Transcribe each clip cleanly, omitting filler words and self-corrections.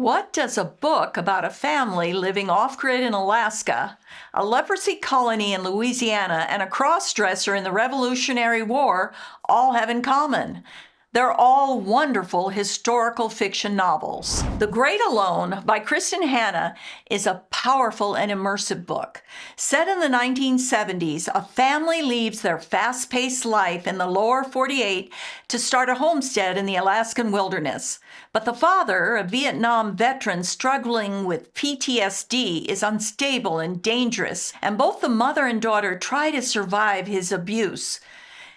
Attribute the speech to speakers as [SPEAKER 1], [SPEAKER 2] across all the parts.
[SPEAKER 1] What does a book about a family living off-grid in Alaska, a leprosy colony in Louisiana, and a cross-dresser in the Revolutionary War all have in common? They're all wonderful historical fiction novels. The Great Alone by Kristen Hanna is a powerful and immersive book. Set in the 1970s, a family leaves their fast-paced life in the lower 48 to start a homestead in the Alaskan wilderness. But the father, a Vietnam veteran struggling with PTSD, is unstable and dangerous, and both the mother and daughter try to survive his abuse.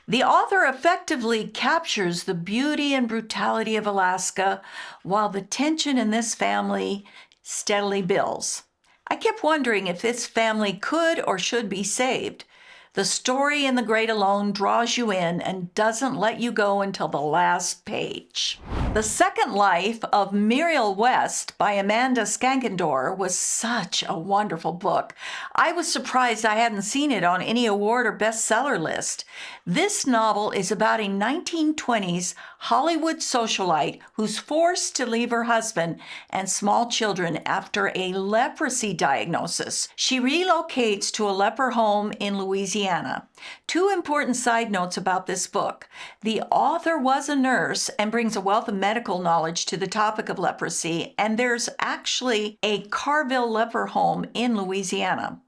[SPEAKER 1] The author effectively captures the beauty and brutality of Alaska, while the tension in this family steadily builds. I kept wondering if this family could or should be saved. The story in The Great Alone draws you in and doesn't let you go until the last page. The Second Life of Muriel West by Amanda Skankendor was such a wonderful book. I was surprised I hadn't seen it on any award or bestseller list. This novel is about a 1920s Hollywood socialite who's forced to leave her husband and small children after a leprosy diagnosis. She relocates to a leper home in Louisiana. Two important side notes about this book. The author was a nurse and brings a wealth of medical knowledge to the topic of leprosy, and there's actually a Carville leper home in Louisiana.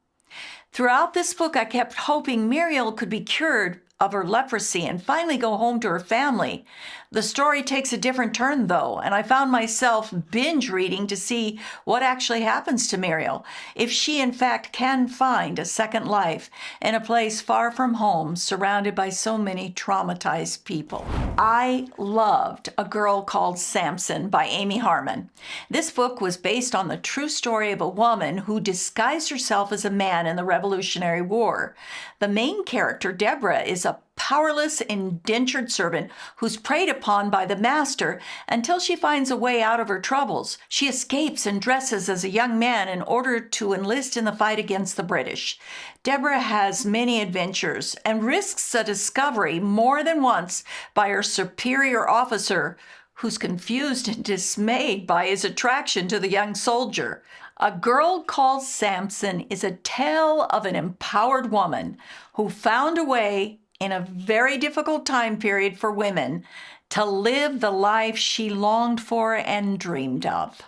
[SPEAKER 1] Throughout this book, I kept hoping Muriel could be cured of her leprosy and finally go home to her family. The story takes a different turn, though, and I found myself binge reading to see what actually happens to Muriel, if she in fact can find a second life in a place far from home, surrounded by so many traumatized people. I loved A Girl Called Samson by Amy Harmon. This book was based on the true story of a woman who disguised herself as a man in the Revolutionary War. The main character, Deborah, is a powerless indentured servant who's preyed upon by the master until she finds a way out of her troubles. She escapes and dresses as a young man in order to enlist in the fight against the British. Deborah has many adventures and risks a discovery more than once by her superior officer, who's confused and dismayed by his attraction to the young soldier. A Girl Called Samson is a tale of an empowered woman who found a way in a very difficult time period for women to live the life she longed for and dreamed of.